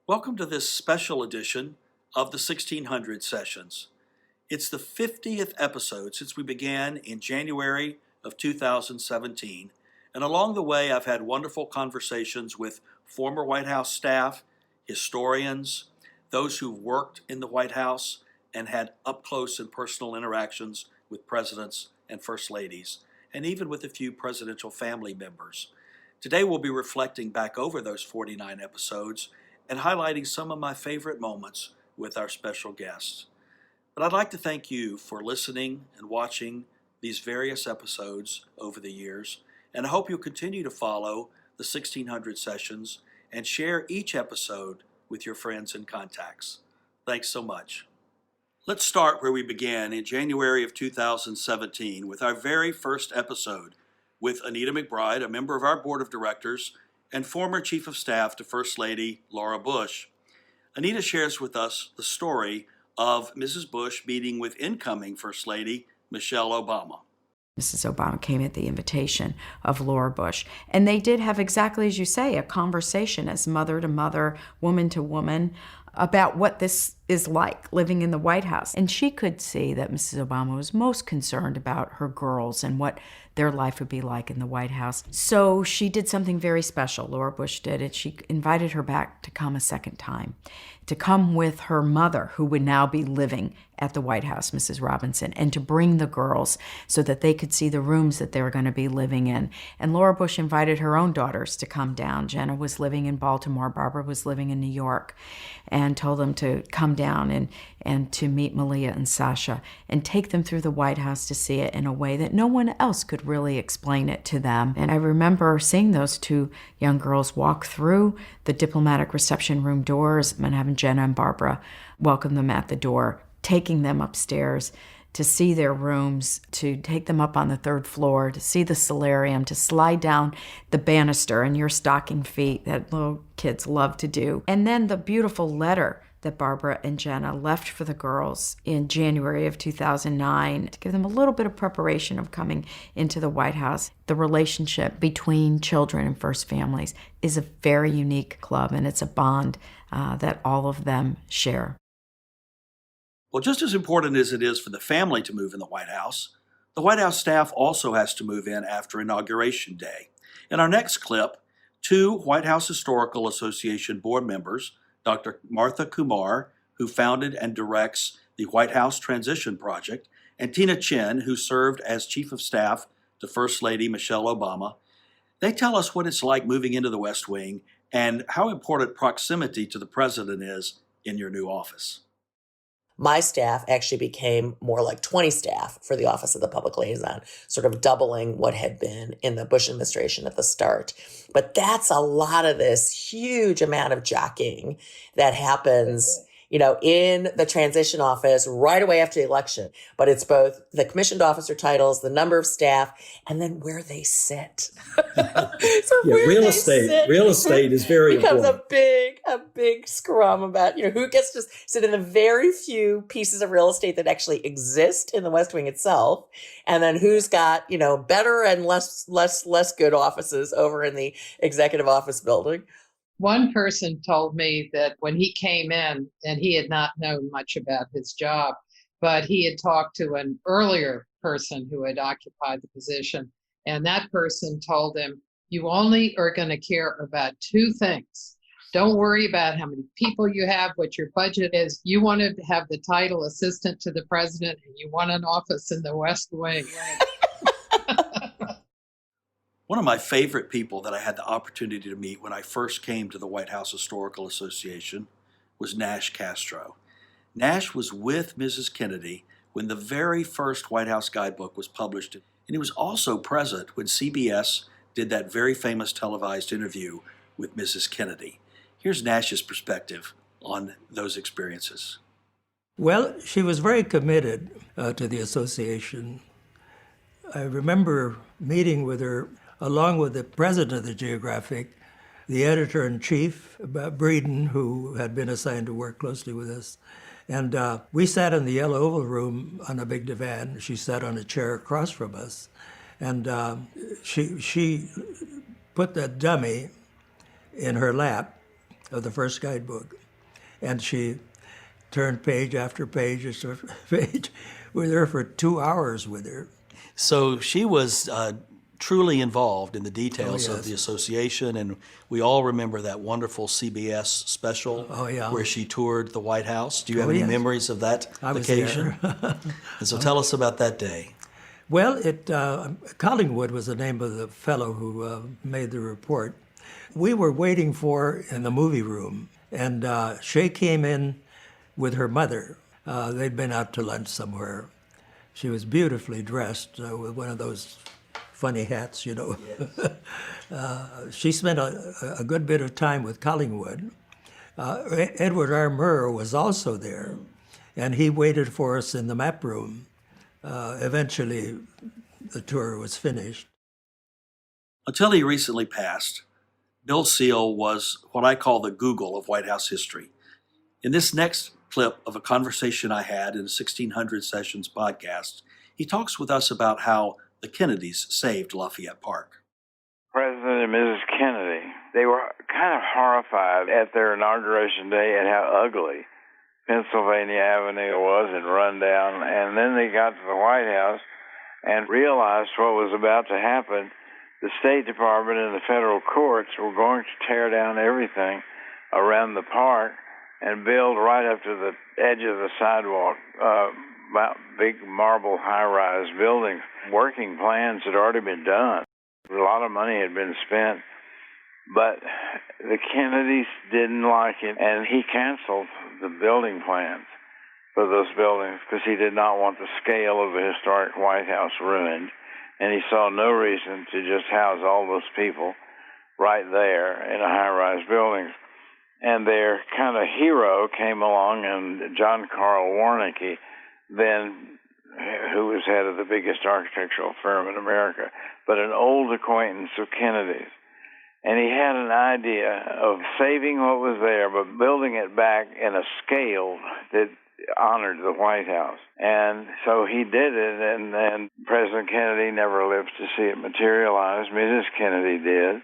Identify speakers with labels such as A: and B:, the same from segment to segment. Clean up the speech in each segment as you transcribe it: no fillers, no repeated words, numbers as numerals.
A: Welcome to this special edition of the 1600 Sessions. It's the 50th episode since we began in January of 2017, and along the way I've had wonderful conversations with former White House staff, historians, those who've worked in the White House and had up-close and personal interactions with presidents and first ladies, and even with a few presidential family members. Today we'll be reflecting back over those 49 episodes and highlighting some of my favorite moments with our special guests. But I'd like to thank you for listening and watching these various episodes over the years, and I hope you'll continue to follow the 1600 Sessions and share each episode with your friends and contacts. Thanks so much. Let's start where we began in January of 2017 with our very first episode with Anita McBride, a member of our board of directors and former Chief of Staff to First Lady Laura Bush. Anita shares with us the story of Mrs. Bush meeting with incoming First Lady Michelle Obama.
B: Mrs. Obama came at the invitation of Laura Bush. And they did have, exactly as you say, a conversation as mother to mother, woman to woman, about what this is like living in the White House. And she could see that Mrs. Obama was most concerned about her girls and what their life would be like in the White House. So she did something very special, Laura Bush did, and she invited her back to come a second time, to come with her mother, who would now be living at the White House, Mrs. Robinson, and to bring the girls so that they could see the rooms that they were going to be living in. And Laura Bush invited her own daughters to come down. Jenna was living in Baltimore, Barbara was living in New York, and told them to come down and to meet Malia and Sasha and take them through the White House to see it in a way that no one else could really explain it to them. And I remember seeing those two young girls walk through the diplomatic reception room doors and having Jenna and Barbara welcome them at the door, taking them upstairs to see their rooms, to take them up on the third floor, to see the solarium, to slide down the banister in your stocking feet that little kids love to do. And then the beautiful letter that Barbara and Jenna left for the girls in January of 2009 to give them a little bit of preparation of coming into the White House. The relationship between children and first families is a very unique club, and it's a bond that all of them share.
A: Well, just as important as it is for the family to move in the White House staff also has to move in after Inauguration Day. In our next clip, two White House Historical Association board members, Dr. Martha Kumar, who founded and directs the White House Transition Project, and Tina Chin, who served as Chief of Staff to First Lady Michelle Obama, they tell us what it's like moving into the West Wing and how important proximity to the president is in your new office.
C: My staff actually became more like 20 staff for the Office of the Public Liaison, sort of doubling what had been in the Bush administration at the start. But that's a lot of this huge amount of jockeying that happens, in the transition office right away after the election. But it's both the commissioned officer titles, the number of staff, and then where they sit.
D: Real estate is very
C: becomes
D: important.
C: a big scrum about, who gets to sit in the very few pieces of real estate that actually exist in the West Wing itself, and then who's got, better and less good offices over in the executive office building.
E: One person told me that when he came in, and he had not known much about his job, but he had talked to an earlier person who had occupied the position, and that person told him, you only are going to care about two things. Don't worry about how many people you have, what your budget is. You want to have the title assistant to the president, and you want an office in the West Wing.
A: One of my favorite people that I had the opportunity to meet when I first came to the White House Historical Association was Nash Castro. Nash was with Mrs. Kennedy when the very first White House guidebook was published, and he was also present when CBS did that very famous televised interview with Mrs. Kennedy. Here's Nash's perspective on those experiences.
D: Well, she was very committed to the association. I remember meeting with her along with the president of the Geographic, the editor-in-chief, Breeden, who had been assigned to work closely with us. And we sat in the Yellow Oval Room on a big divan. She sat on a chair across from us. And she put that dummy in her lap of the first guidebook. And she turned page after page after page. We were there for 2 hours with her.
A: So she was truly involved in the details
D: Oh,
A: of
D: yes.
A: the association, and we all remember that wonderful CBS special where she toured the White House. Do you have any
D: yes.
A: memories of that
D: I was
A: occasion?
D: there.
A: And so tell us about that day.
D: Well, Collingwood was the name of the fellow who made the report. We were waiting for in the movie room, and Shay came in with her mother. They'd been out to lunch somewhere. She was beautifully dressed with one of those funny hats, you know. She spent a good bit of time with Collingwood. Edward R. Murr was also there, and he waited for us in the map room. Eventually, the tour was finished.
A: Until he recently passed, Bill Seal was what I call the Google of White House history. In this next clip of a conversation I had in a 1600 Sessions podcast, he talks with us about how the Kennedys saved Lafayette Park.
F: President and Mrs. Kennedy, they were kind of horrified at their inauguration day at how ugly Pennsylvania Avenue was and run down. And then they got to the White House and realized what was about to happen. The State Department and the federal courts were going to tear down everything around the park and build right up to the edge of the sidewalk, big marble high-rise buildings. Working plans had already been done. A lot of money had been spent, but the Kennedys didn't like it, and he canceled the building plans for those buildings because he did not want the scale of the historic White House ruined, and he saw no reason to just house all those people right there in a high-rise building. And their kind of hero came along, and John Carl Warnke, then who was head of the biggest architectural firm in America, but an old acquaintance of Kennedy's. And he had an idea of saving what was there, but building it back in a scale that honored the White House. And so he did it, and then President Kennedy never lived to see it materialize. Mrs. Kennedy did.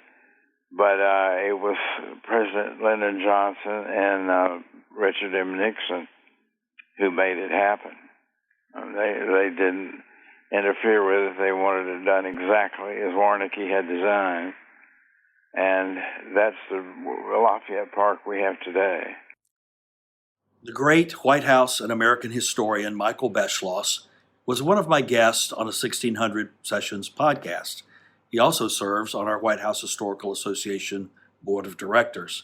F: But it was President Lyndon Johnson and Richard M. Nixon who made it happen. They didn't interfere with it. They wanted it done exactly as Warnke had designed. And that's the Lafayette Park we have today.
A: The great White House and American historian Michael Beschloss was one of my guests on a 1600 Sessions podcast. He also serves on our White House Historical Association Board of Directors.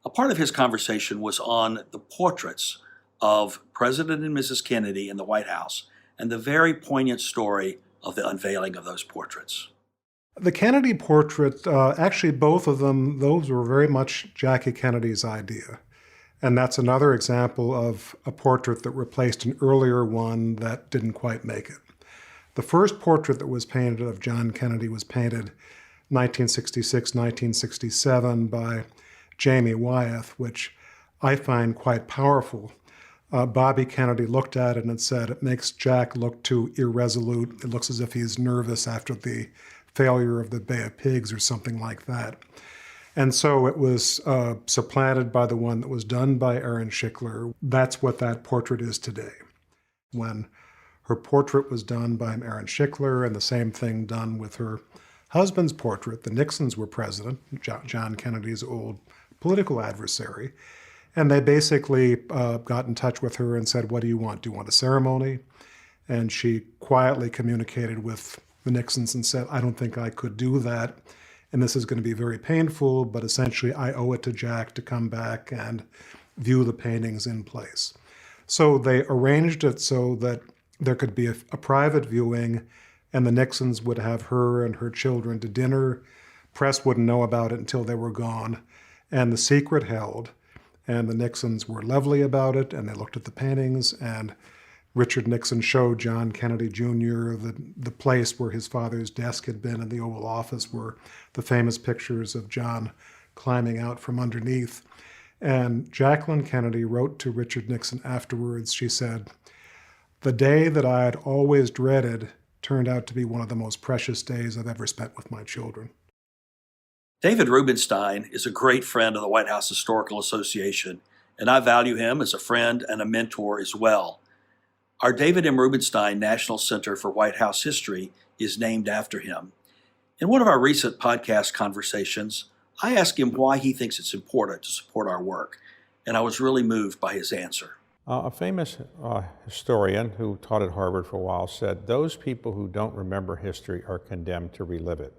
A: A part of his conversation was on the portraits of President and Mrs. Kennedy in the White House and the very poignant story of the unveiling of those portraits.
G: The Kennedy portrait, actually both of them, those were very much Jackie Kennedy's idea. And that's another example of a portrait that replaced an earlier one that didn't quite make it. The first portrait that was painted of John Kennedy was painted 1966, 1967 by Jamie Wyeth, which I find quite powerful. Bobby Kennedy looked at it and said, it makes Jack look too irresolute. It looks as if he's nervous after the failure of the Bay of Pigs or something like that. And so it was supplanted by the one that was done by Aaron Schickler. That's what that portrait is today. When her portrait was done by Aaron Schickler, and the same thing done with her husband's portrait. The Nixons were president, John Kennedy's old political adversary, and they basically got in touch with her and said, what do you want? Do you want a ceremony? And she quietly communicated with the Nixons and said, I don't think I could do that, and this is going to be very painful, but essentially I owe it to Jack to come back and view the paintings in place. So they arranged it so that there could be a private viewing, and the Nixons would have her and her children to dinner. Press wouldn't know about it until they were gone, and the secret held. And the Nixons were lovely about it, and they looked at the paintings, and Richard Nixon showed John Kennedy Jr. the place where his father's desk had been in the Oval Office, were the famous pictures of John climbing out from underneath. And Jacqueline Kennedy wrote to Richard Nixon afterwards. She said, the day that I had always dreaded turned out to be one of the most precious days I've ever spent with my children.
A: David Rubenstein is a great friend of the White House Historical Association, and I value him as a friend and a mentor as well. Our David M. Rubenstein National Center for White House History is named after him. In one of our recent podcast conversations, I asked him why he thinks it's important to support our work, and I was really moved by his answer.
H: A famous historian who taught at Harvard for a while said, those people who don't remember history are condemned to relive it.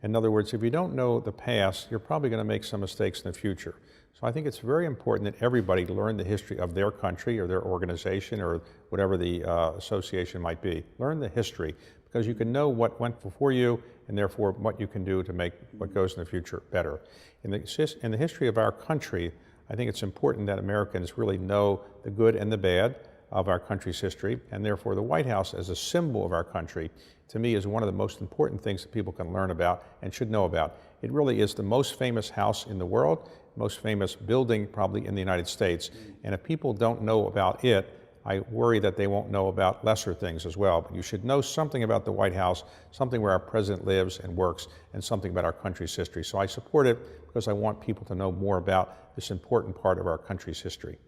H: In other words, if you don't know the past, you're probably going to make some mistakes in the future. So I think it's very important that everybody learn the history of their country or their organization or whatever the association might be. Learn the history, because you can know what went before you and therefore what you can do to make what goes in the future better. In the history of our country, I think it's important that Americans really know the good and the bad of our country's history, and therefore the White House as a symbol of our country, to me, is one of the most important things that people can learn about and should know about. It really is the most famous house in the world, most famous building probably in the United States, and if people don't know about it, I worry that they won't know about lesser things as well. But you should know something about the White House, something where our president lives and works, and something about our country's history. So I support it because I want people to know more about this important part of our country's history.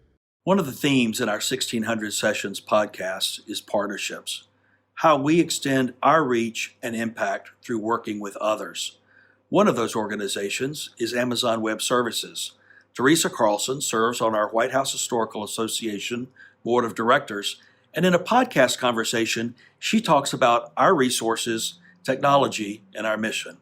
A: One of the themes in our 1600 Sessions podcast is partnerships, how we extend our reach and impact through working with others. One of those organizations is Amazon Web Services. Teresa Carlson serves on our White House Historical Association Board of Directors, and in a podcast conversation, she talks about our resources, technology, and our mission.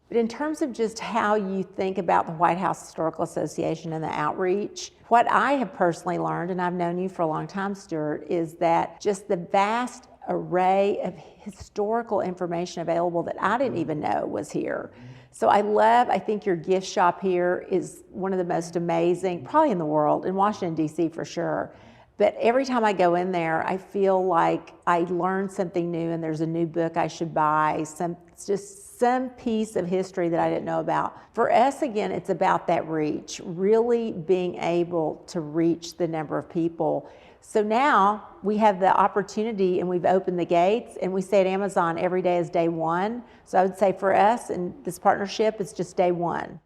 I: But in terms of just how you think about the White House Historical Association and the outreach, what I have personally learned, and I've known you for a long time, Stuart, is that just the vast array of historical information available that I didn't even know was here. So I think your gift shop here is one of the most amazing, probably in the world, in Washington, D.C. for sure. But every time I go in there, I feel like I learn something new and there's a new book I should buy, some piece of history that I didn't know about. For us, again, it's about that reach, really being able to reach the number of people. So now we have the opportunity and we've opened the gates, and we say at Amazon every day is day one. So I would say for us and this partnership, it's just day one.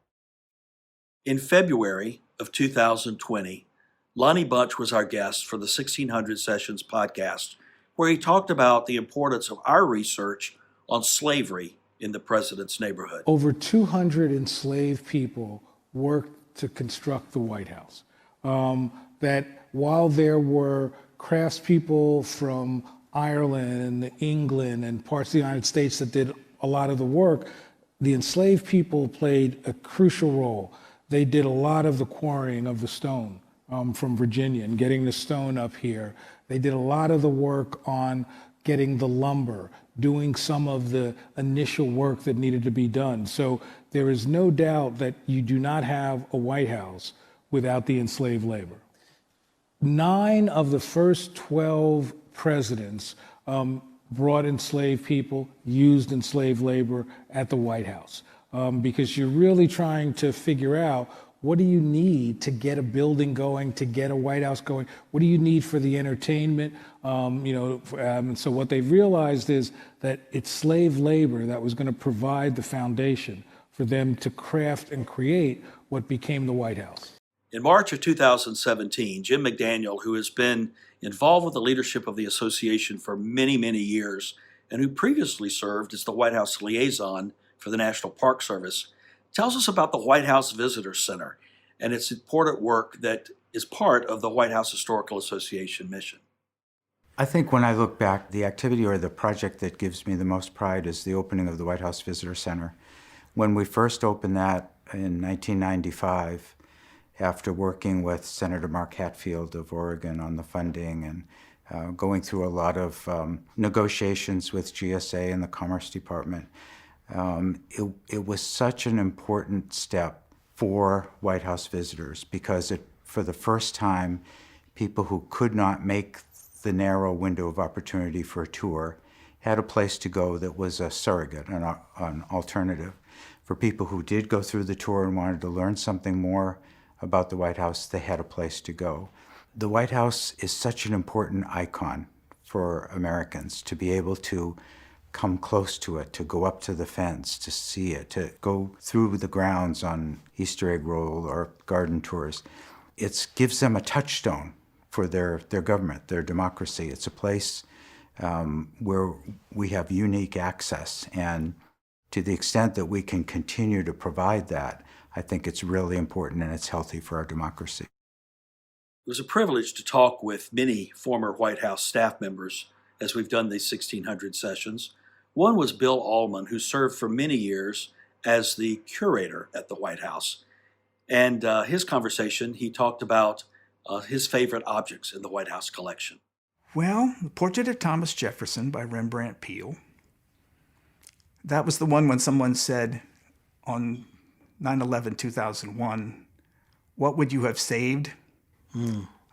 A: In February of 2020, Lonnie Bunch was our guest for the 1600 Sessions podcast, where he talked about the importance of our research on slavery in the president's neighborhood.
J: Over 200 enslaved people worked to construct the White House. That while there were craftspeople from Ireland and England and parts of the United States that did a lot of the work, the enslaved people played a crucial role. They did a lot of the quarrying of the stone from Virginia and getting the stone up here. They did a lot of the work on getting the lumber, doing some of the initial work that needed to be done. So there is no doubt that you do not have a White House without the enslaved labor. 9 of the first 12 presidents brought enslaved people, used enslaved labor at the White House, because you're really trying to figure out, what do you need to get a building going, to get a White House going? What do you need for the entertainment? So what they've realized is that it's slave labor that was going to provide the foundation for them to craft and create what became the White House.
A: In March of 2017, Jim McDaniel, who has been involved with the leadership of the association for many, many years, and who previously served as the White House liaison for the National Park Service, tells us about the White House Visitor Center and its important work that is part of the White House Historical Association mission.
K: I think when I look back, the activity or the project that gives me the most pride is the opening of the White House Visitor Center. When we first opened that in 1995, after working with Senator Mark Hatfield of Oregon on the funding and going through a lot of negotiations with GSA and the Commerce Department, it was such an important step for White House visitors, because for the first time, people who could not make the narrow window of opportunity for a tour had a place to go that was a surrogate, an alternative. For people who did go through the tour and wanted to learn something more about the White House, they had a place to go. The White House is such an important icon for Americans to be able to come close to it, to go up to the fence, to see it, to go through the grounds on Easter egg roll or garden tours. It gives them a touchstone for their government, their democracy. It's a place where we have unique access. And to the extent that we can continue to provide that, I think it's really important and it's healthy for our democracy.
A: It was a privilege to talk with many former White House staff members as we've done these 1600 sessions. One was Bill Allman, who served for many years as the curator at the White House. And his conversation, he talked about his favorite objects in the White House collection.
L: Well, the Portrait of Thomas Jefferson by Rembrandt Peale. That was the one when someone said on 9/11/2001, what would you have saved?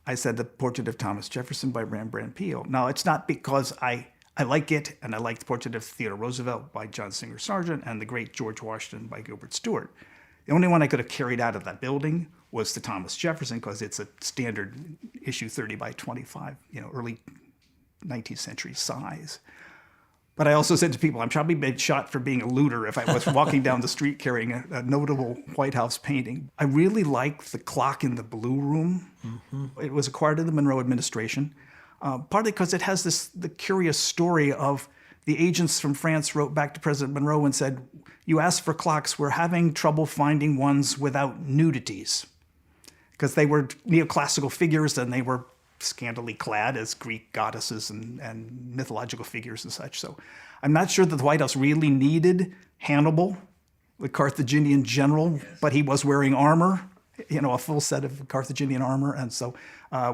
L: I said the Portrait of Thomas Jefferson by Rembrandt Peale. Now, it's not because I like it, and I like the Portrait of Theodore Roosevelt by John Singer Sargent and the Great George Washington by Gilbert Stuart. The only one I could have carried out of that building was the Thomas Jefferson, because it's a standard issue 30 by 25, early 19th century size. But I also said to people, I'm probably been shot for being a looter if I was walking down the street carrying a notable White House painting. I really like the clock in the Blue Room. It was acquired in the Monroe administration, partly because it has the curious story of the agents from France wrote back to President Monroe and said, you asked for clocks, we're having trouble finding ones without nudities. Because they were neoclassical figures and they were scantily clad as Greek goddesses and mythological figures and such. So I'm not sure that the White House really needed Hannibal, the Carthaginian general, but he was wearing armor, a full set of Carthaginian armor. And so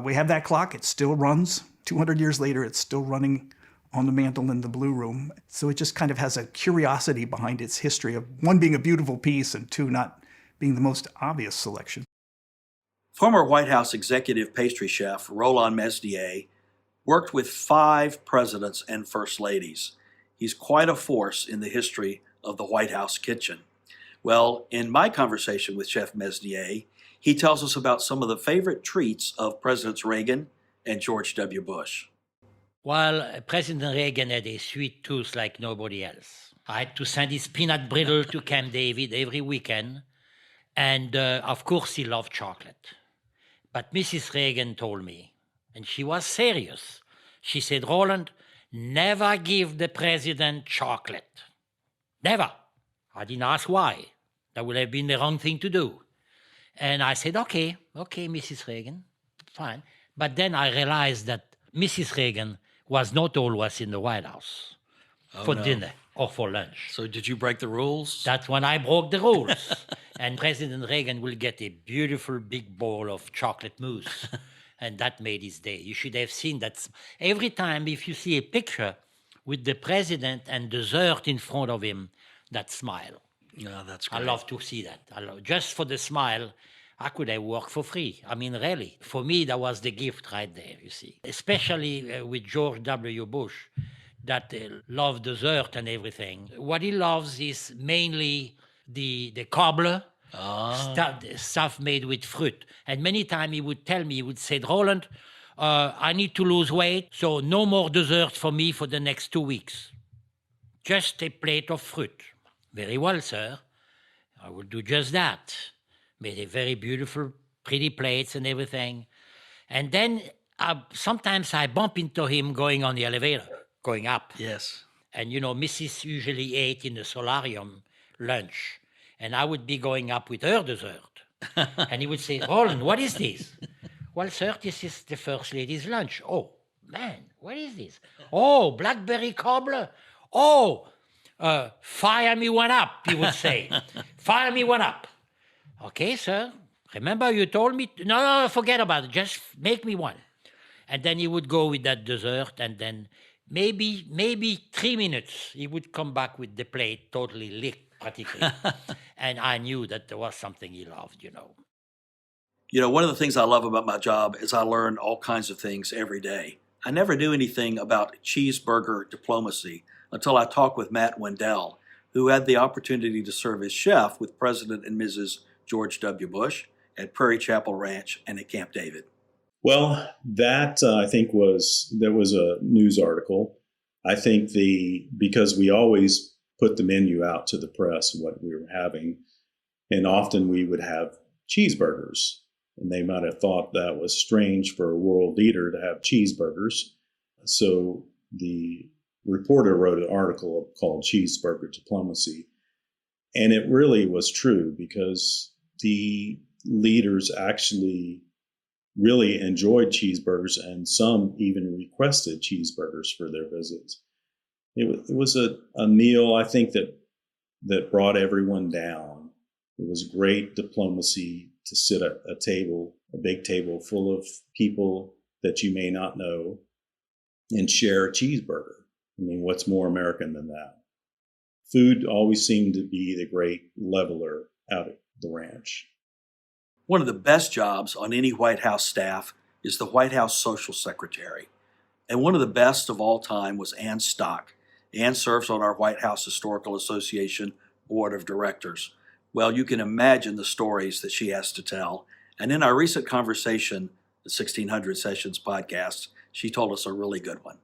L: we have that clock. It still runs. 200 years later, it's still running on the mantle in the Blue Room. So it just kind of has a curiosity behind its history of, one, being a beautiful piece, and two, not being the most obvious selection.
A: Former White House executive pastry chef Roland Mesnier worked with 5 presidents and first ladies. He's quite a force in the history of the White House kitchen. Well, in my conversation with Chef Mesnier, he tells us about some of the favorite treats of Presidents Reagan and George W. Bush.
M: Well, President Reagan had a sweet tooth like nobody else. I had to send his peanut brittle to Camp David every weekend. And of course, he loved chocolate. But Mrs. Reagan told me, and she was serious, she said, Roland, never give the president chocolate. Never. I didn't ask why. That would have been the wrong thing to do. And I said, okay, Mrs. Reagan, fine. But then I realized that Mrs. Reagan was not always in the White House for dinner or for lunch.
A: So did you break the rules?
M: That's when I broke the rules. And President Reagan will get a beautiful big bowl of chocolate mousse. And that made his day. You should have seen that. Every time if you see a picture with the president and dessert in front of him, that smile.
A: Yeah, that's great.
M: I love to see that. Just for the smile, I could have worked for free. I mean, really. For me, that was the gift right there, you see. Especially with George W. Bush, that loved dessert and everything. What he loves is mainly the cobbler, stuff made with fruit. And many times he would tell me, he would say, Roland, I need to lose weight, so no more dessert for me for the next 2 weeks. Just a plate of fruit. Very well, sir. I will do just that. Made a very beautiful, pretty plates and everything. And then sometimes I bump into him going on the elevator, going up.
A: Yes.
M: And, Mrs. usually ate in the solarium lunch. And I would be going up with her dessert. And he would say, Roland, what is this? Well, sir, this is the First Lady's lunch. Oh, man, what is this? Oh, blackberry cobbler. Oh, fire me one up, he would say. Fire me one up. Okay, sir. Remember you told me? No, forget about it. Just make me one. And then he would go with that dessert, and then maybe 3 minutes, he would come back with the plate totally licked, practically. And I knew that there was something he loved,
A: One of the things I love about my job is I learn all kinds of things every day. I never knew anything about cheeseburger diplomacy until I talked with Matt Wendell, who had the opportunity to serve as chef with President and Mrs. George W. Bush at Prairie Chapel Ranch and at Camp David.
N: Well, that I think was a news article I think because we always put the menu out to the press, what we were having, and often we would have cheeseburgers. And they might have thought that was strange for a world leader to have cheeseburgers. So the reporter wrote an article called Cheeseburger Diplomacy. And it really was true because the leaders actually really enjoyed cheeseburgers, and some even requested cheeseburgers for their visits. It was a meal, I think, that brought everyone down. It was great diplomacy to sit at a table, a big table full of people that you may not know, and share a cheeseburger. I mean, what's more American than that? Food always seemed to be the great leveler out at the ranch.
A: One of the best jobs on any White House staff is the White House Social Secretary. And one of the best of all time was Ann Stock. Ann serves on our White House Historical Association Board of Directors. Well, you can imagine the stories that she has to tell. And in our recent conversation, the 1600 Sessions podcast, she told us a really good one.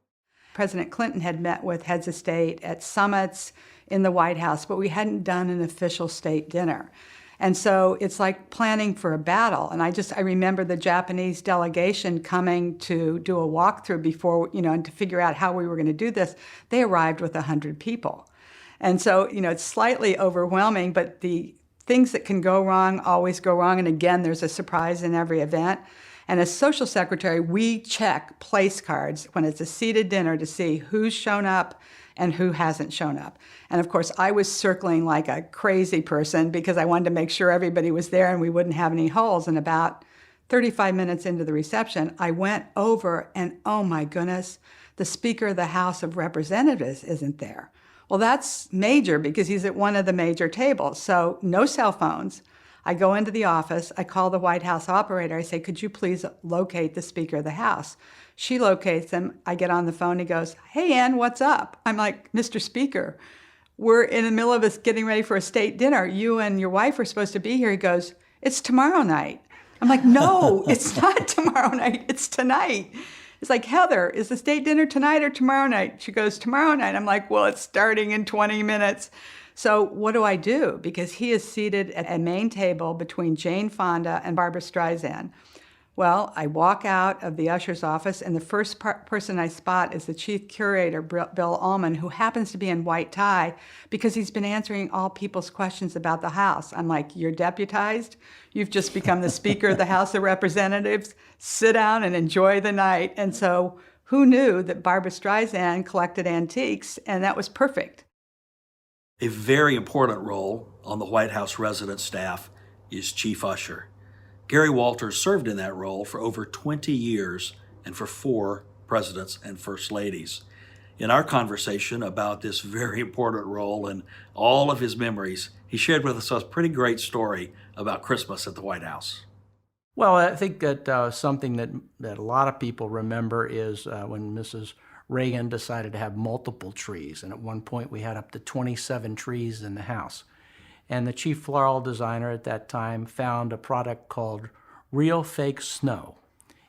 O: President Clinton had met with heads of state at summits in the White House, but we hadn't done an official state dinner. And so it's like planning for a battle. And I remember the Japanese delegation coming to do a walkthrough before, and to figure out how we were going to do this. They arrived with 100 people. And so, it's slightly overwhelming, but the things that can go wrong always go wrong. And again, there's a surprise in every event. And as social secretary, we check place cards when it's a seated dinner to see who's shown up and who hasn't shown up. And of course, I was circling like a crazy person because I wanted to make sure everybody was there and we wouldn't have any holes. And about 35 minutes into the reception, I went over and, oh my goodness, the Speaker of the House of Representatives isn't there. Well, that's major because he's at one of the major tables. So no cell phones. I go into the office, I call the White House operator, I say, could you please locate the Speaker of the House? She locates him, I get on the phone, he goes, hey Ann, what's up? I'm like, Mr. Speaker, we're in the middle of us getting ready for a state dinner. You and your wife are supposed to be here. He goes, it's tomorrow night. I'm like, no, it's not tomorrow night, it's tonight. It's like, Heather, is the state dinner tonight or tomorrow night? She goes, tomorrow night. I'm like, well, it's starting in 20 minutes. So what do I do? Because he is seated at a main table between Jane Fonda and Barbra Streisand. Well, I walk out of the usher's office, and the first person I spot is the chief curator, Bill Ullman, who happens to be in white tie because he's been answering all people's questions about the House. I'm like, you're deputized? You've just become the Speaker of the House of Representatives? Sit down and enjoy the night. And so who knew that Barbra Streisand collected antiques, and that was perfect.
A: A very important role on the White House resident staff is chief usher. Gary Walters served in that role for over 20 years and for 4 presidents and first ladies. In our conversation about this very important role and all of his memories, he shared with us a pretty great story about Christmas at the White House.
P: Well, I think that something that a lot of people remember is when Mrs. Reagan decided to have multiple trees, and at one point we had up to 27 trees in the house. And the chief floral designer at that time found a product called Real Fake Snow.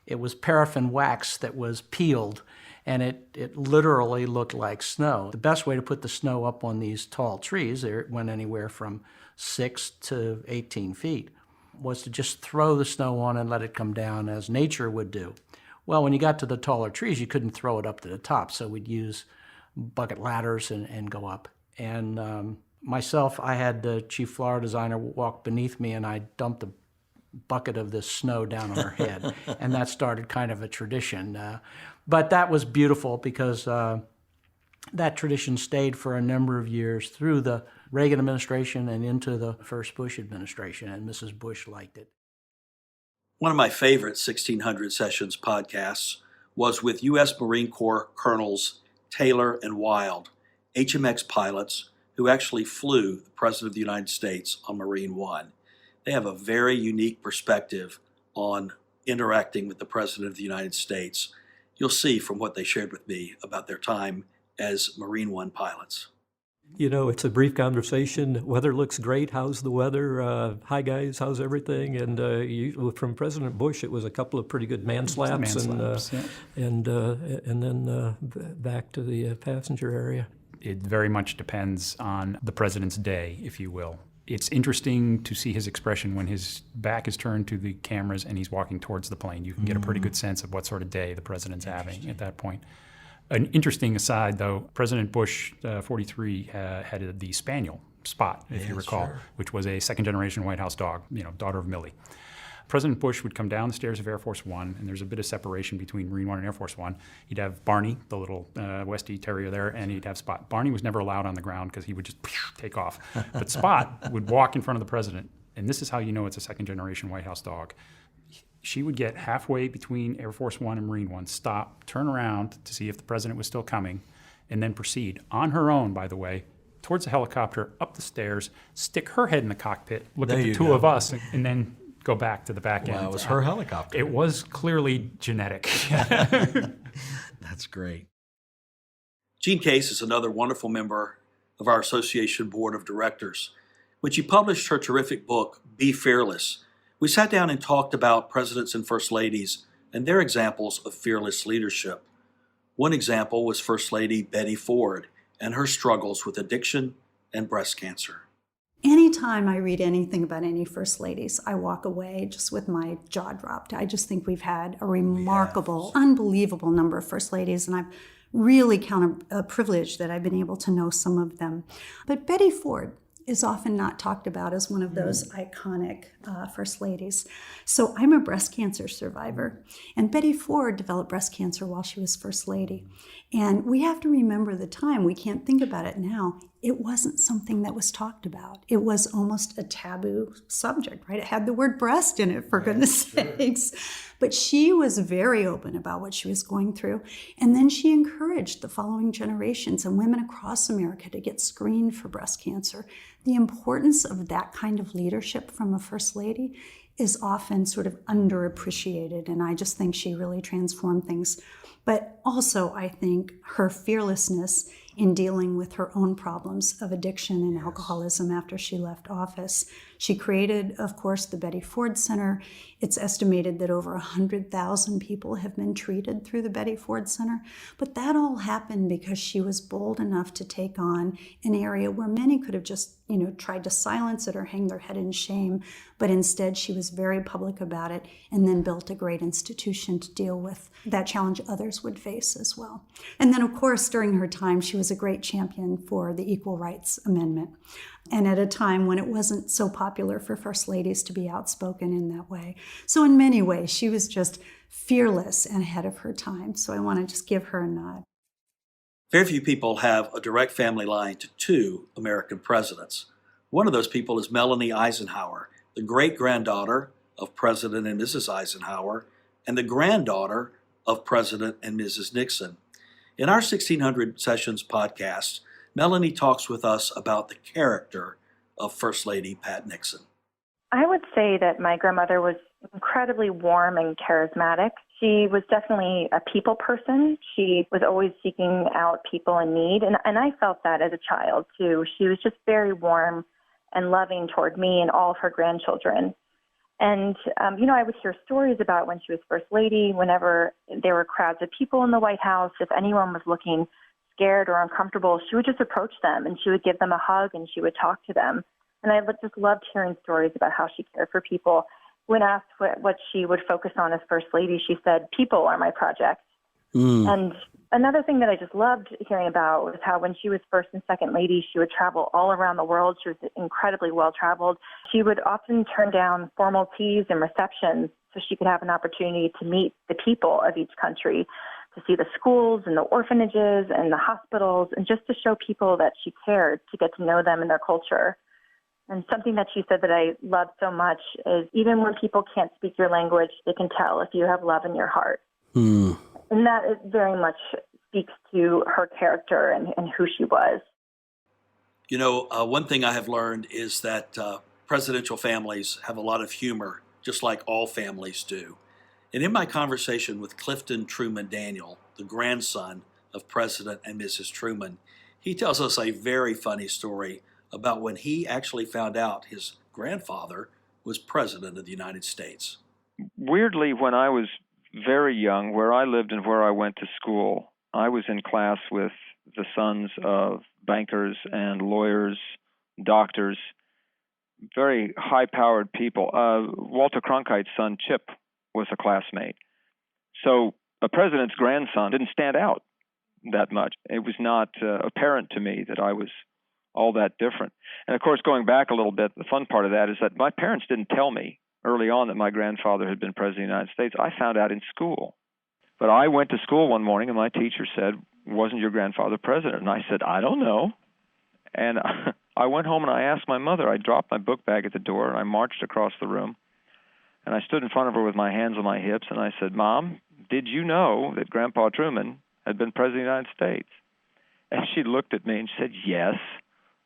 P: It was paraffin wax that was peeled, and it literally looked like snow. The best way to put the snow up on these tall trees, it went anywhere from 6 to 18 feet, was to just throw the snow on and let it come down as nature would do. Well, when you got to the taller trees, you couldn't throw it up to the top, so we'd use bucket ladders and go up. And myself, I had the chief flower designer walk beneath me, and I dumped a bucket of this snow down on her head, and that started kind of a tradition. But that was beautiful because that tradition stayed for a number of years through the Reagan administration and into the first Bush administration, and Mrs. Bush liked it.
A: One of my favorite 1600 Sessions podcasts was with U.S. Marine Corps Colonels Taylor and Wild, HMX pilots who actually flew the President of the United States on Marine One. They have a very unique perspective on interacting with the President of the United States. You'll see from what they shared with me about their time as Marine One pilots.
Q: You know, it's a brief conversation. Weather looks great. How's the weather? Hi, guys. How's everything? And from President Bush, it was a couple of pretty good man slaps, and then back to the passenger area.
R: It very much depends on the president's day, if you will. It's interesting to see his expression when his back is turned to the cameras and he's walking towards the plane. You can get a pretty good sense of what sort of day the president's having at that point. An interesting aside, though, President Bush, 43, had the spaniel, Spot, if you recall, which was a second-generation White House dog, daughter of Millie. President Bush would come down the stairs of Air Force One, and there's a bit of separation between Marine One and Air Force One. He'd have Barney, the little Westie Terrier there, and he'd have Spot. Barney was never allowed on the ground because he would just take off. But Spot would walk in front of the president, and this is how you know it's a second-generation White House dog. She would get halfway between Air Force One and Marine One, stop, turn around to see if the president was still coming, and then proceed, on her own, by the way, towards the helicopter, up the stairs, stick her head in the cockpit, look at the two of us, and then go back to the back end.
S: Wow, it was her helicopter.
R: It was clearly genetic.
S: That's great.
A: Jean Case is another wonderful member of our association board of directors. When she published her terrific book, Be Fearless, we sat down and talked about presidents and first ladies and their examples of fearless leadership. One example was First Lady Betty Ford and her struggles with addiction and breast cancer.
T: Anytime I read anything about any first ladies, I walk away just with my jaw dropped. I just think we've had a remarkable, unbelievable number of first ladies, and I've really count a privilege that I've been able to know some of them. But Betty Ford is often not talked about as one of those iconic first ladies. So I'm a breast cancer survivor, and Betty Ford developed breast cancer while she was first lady. And we have to remember the time. We can't think about it now. It wasn't something that was talked about. It was almost a taboo subject, right? It had the word breast in it, for goodness sakes. But she was very open about what she was going through. And then she encouraged the following generations and women across America to get screened for breast cancer. The importance of that kind of leadership from a first lady is often sort of underappreciated. And I just think she really transformed things. But also, I think her fearlessness in dealing with her own problems of addiction and alcoholism after she left office. She created, of course, the Betty Ford Center. It's estimated that over 100,000 people have been treated through the Betty Ford Center. But that all happened because she was bold enough to take on an area where many could have just, tried to silence it or hang their head in shame. But instead, she was very public about it and then built a great institution to deal with that challenge others would face as well. And then, of course, during her time, she was a great champion for the Equal Rights Amendment. And at a time when it wasn't so popular for first ladies to be outspoken in that way. So in many ways, she was just fearless and ahead of her time. So I want to just give her a nod.
A: Very few people have a direct family line to two American presidents. One of those people is Melanie Eisenhower, the great-granddaughter of President and Mrs. Eisenhower, and the granddaughter of President and Mrs. Nixon. In our 1600 Sessions podcast, Melanie talks with us about the character of First Lady Pat Nixon.
U: I would say that my grandmother was incredibly warm and charismatic. She was definitely a people person. She was always seeking out people in need, and I felt that as a child too. She was just very warm and loving toward me and all of her grandchildren. And, I would hear stories about when she was First Lady, whenever there were crowds of people in the White House, if anyone was looking scared or uncomfortable, she would just approach them and she would give them a hug and she would talk to them. And I just loved hearing stories about how she cared for people. When asked what she would focus on as First Lady, she said, people are my project. And another thing that I just loved hearing about was how when she was First and Second Lady, she would travel all around the world. She was incredibly well-traveled. She would often turn down formal teas and receptions so she could have an opportunity to meet the people of each country, to see the schools and the orphanages and the hospitals, and just to show people that she cared, to get to know them and their culture. And something that she said that I love so much is even when people can't speak your language, they can tell if you have love in your heart. And that very much speaks to her character and who she was.
A: One thing I have learned is that presidential families have a lot of humor, just like all families do. And in my conversation with Clifton Truman Daniel, the grandson of President and Mrs. Truman, He tells us a very funny story about when he actually found out his grandfather was President of the United States.
B: Weirdly, when I was very young, where I lived and where I went to school, I was in class with the sons of bankers and lawyers, doctors, very high-powered people. Walter Cronkite's son, Chip, was a classmate. So a president's grandson didn't stand out that much. It was not apparent to me that I was all that different. And of course, going back a little bit, the fun part of that is that my parents didn't tell me early on that my grandfather had been president of the United States. I found out in school. But I went to school one morning and my teacher said, "Wasn't your grandfather president?" And I said, "I don't know." And I went home and I asked my mother. I dropped my book bag at the door and I marched across the room. And I stood in front of her with my hands on my hips and I said, "Mom, did you know that Grandpa Truman had been president of the United States?" And she looked at me and said, "Yes.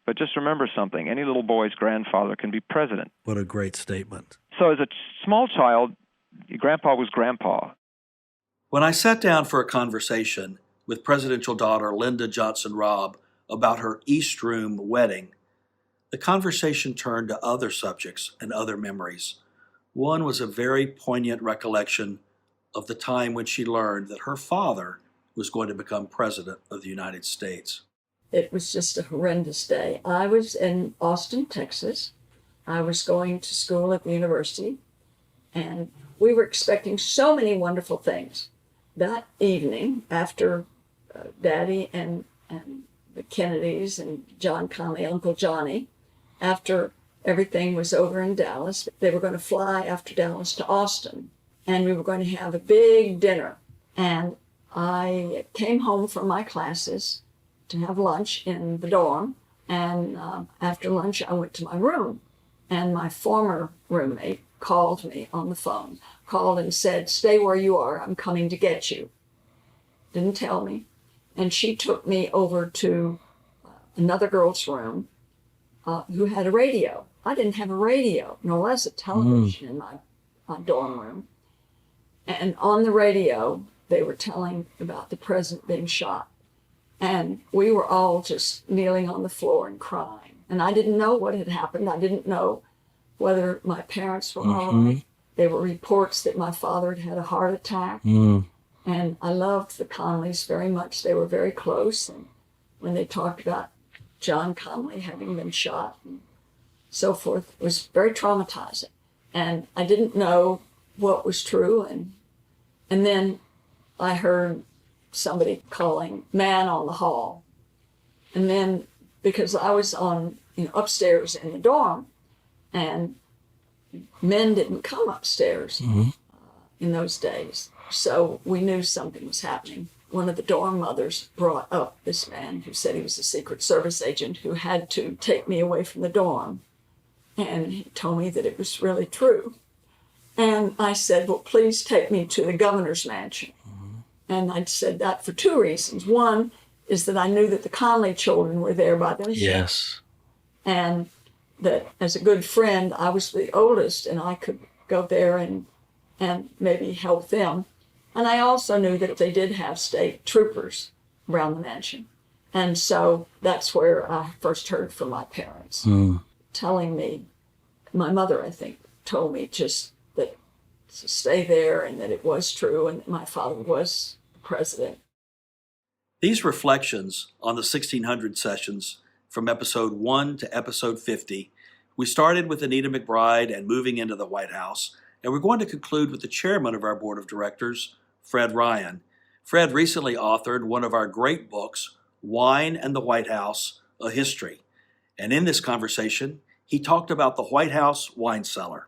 B: But just remember something, any little boy's grandfather can be president."
S: What a great statement.
B: So as a small child, Grandpa was Grandpa.
A: When I sat down for a conversation with presidential daughter Lyndon Johnson Robb about her East Room wedding, the conversation turned to other subjects and other memories. One was a very poignant recollection of the time when she learned that her father was going to become president of the United States.
V: It was just a horrendous day. I was in Austin, Texas. I was going to school at the university, and we were expecting so many wonderful things. That evening, after Daddy and the Kennedys and John Connally, Uncle Johnny, after everything was over in Dallas, they were going to fly after Dallas to Austin, and we were going to have a big dinner. And I came home from my classes to have lunch in the dorm, and after lunch I went to my room, and my former roommate called me on the phone, called and said, "Stay where you are, I'm coming to get you." Didn't tell me. And she took me over to another girl's room who had a radio. I didn't have a radio, nor less a television in my dorm room. And on the radio, they were telling about the president being shot. And we were all just kneeling on the floor and crying. And I didn't know what had happened. I didn't know whether my parents were all right. There were reports that my father had had a heart attack. And I loved the Connollys very much. They were very close. And when they talked about John Connally having been shot and so forth, it was very traumatizing. And I didn't know what was true. And then I heard somebody calling "man on the hall." And then, because I was on, upstairs in the dorm, and men didn't come upstairs in those days. So we knew something was happening. One of the dorm mothers brought up this man who said he was a Secret Service agent who had to take me away from the dorm. And he told me that it was really true. And I said, "Well, please take me to the governor's mansion." And I said that for two reasons. One is that I knew that the Connally children were there by themselves.
S: Yes.
V: And that as a good friend, I was the oldest and I could go there and maybe help them. And I also knew that they did have state troopers around the mansion. And so that's where I first heard from my parents, telling me, my mother, I think, told me just that to stay there and that it was true and that my father was president.
A: These reflections on the 1600 sessions from episode 1 to episode 50, we started with Anita McBride and moving into the White House, and we're going to conclude with the chairman of our board of directors, Fred Ryan. Fred recently authored one of our great books, Wine and the White House, A History. And in this conversation, he talked about the White House wine cellar.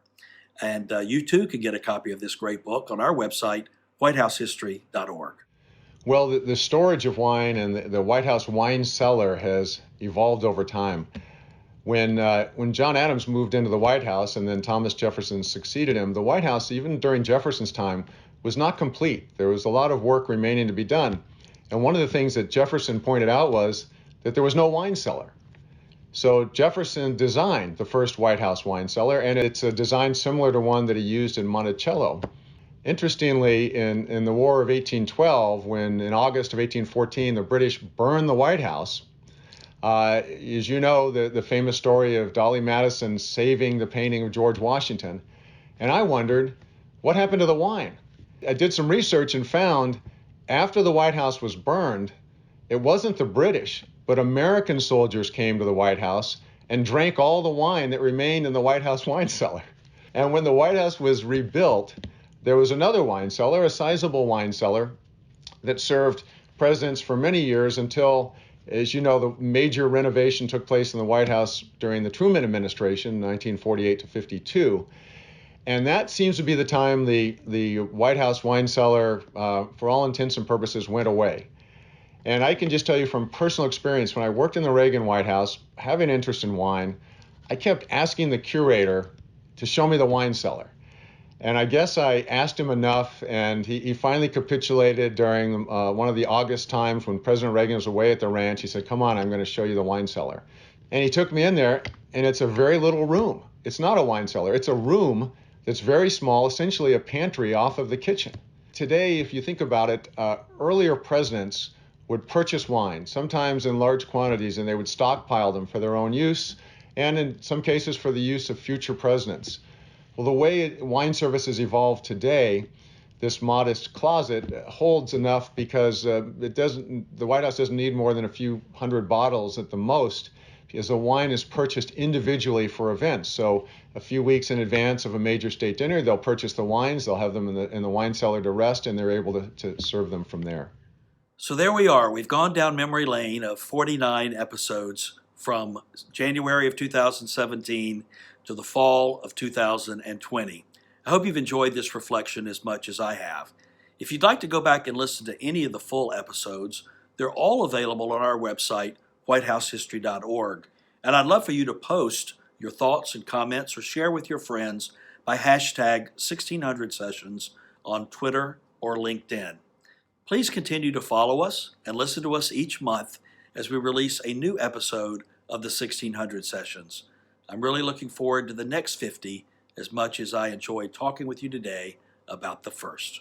A: And you too can get a copy of this great book on our website, whitehousehistory.org.
H: Well, the storage of wine and the White House wine cellar has evolved over time. When John Adams moved into the White House and then Thomas Jefferson succeeded him, the White House, even during Jefferson's time, was not complete. There was a lot of work remaining to be done. And one of the things that Jefferson pointed out was that there was no wine cellar. So Jefferson designed the first White House wine cellar, and it's a design similar to one that he used in Monticello. Interestingly, in the War of 1812, when in August of 1814 the British burned the White House,
C: As you know, the famous story of Dolly Madison saving the painting of George Washington. And I wondered, what happened to the wine? I did some research and found after the White House was burned, it wasn't the British, but American soldiers came to the White House and drank all the wine that remained in the White House wine cellar. And when the White House was rebuilt, there was another wine cellar, a sizable wine cellar, that served presidents for many years until, as you know, the major renovation took place in the White House during the Truman administration, 1948 to 52. And that seems to be the time the White House wine cellar, for all intents and purposes, went away. And I can just tell you from personal experience, when I worked in the Reagan White House, having an interest in wine, I kept asking the curator to show me the wine cellar. And I guess I asked him enough, and he finally capitulated during one of the August times when President Reagan was away at the ranch. He said, "Come on, I'm going to show you the wine cellar." And he took me in there, and it's a very little room. It's not a wine cellar. It's a room that's very small, essentially a pantry off of the kitchen. Today, if you think about it, earlier presidents would purchase wine, sometimes in large quantities, and they would stockpile them for their own use, and in some cases for the use of future presidents. Well, the way wine services evolved today, this modest closet holds enough because the White House doesn't need more than a few hundred bottles at the most, because the wine is purchased individually for events. So a few weeks in advance of a major state dinner, they'll purchase the wines, they'll have them in the wine cellar to rest, and they're able to serve them from there.
A: So there we are. We've gone down memory lane of 49 episodes from January of 2017 to the fall of 2020. I hope you've enjoyed this reflection as much as I have. If you'd like to go back and listen to any of the full episodes, they're all available on our website, whitehousehistory.org. And I'd love for you to post your thoughts and comments or share with your friends by hashtag 1600sessions on Twitter or LinkedIn. Please continue to follow us and listen to us each month as we release a new episode of the 1600 Sessions. I'm really looking forward to the next 50 as much as I enjoyed talking with you today about the first.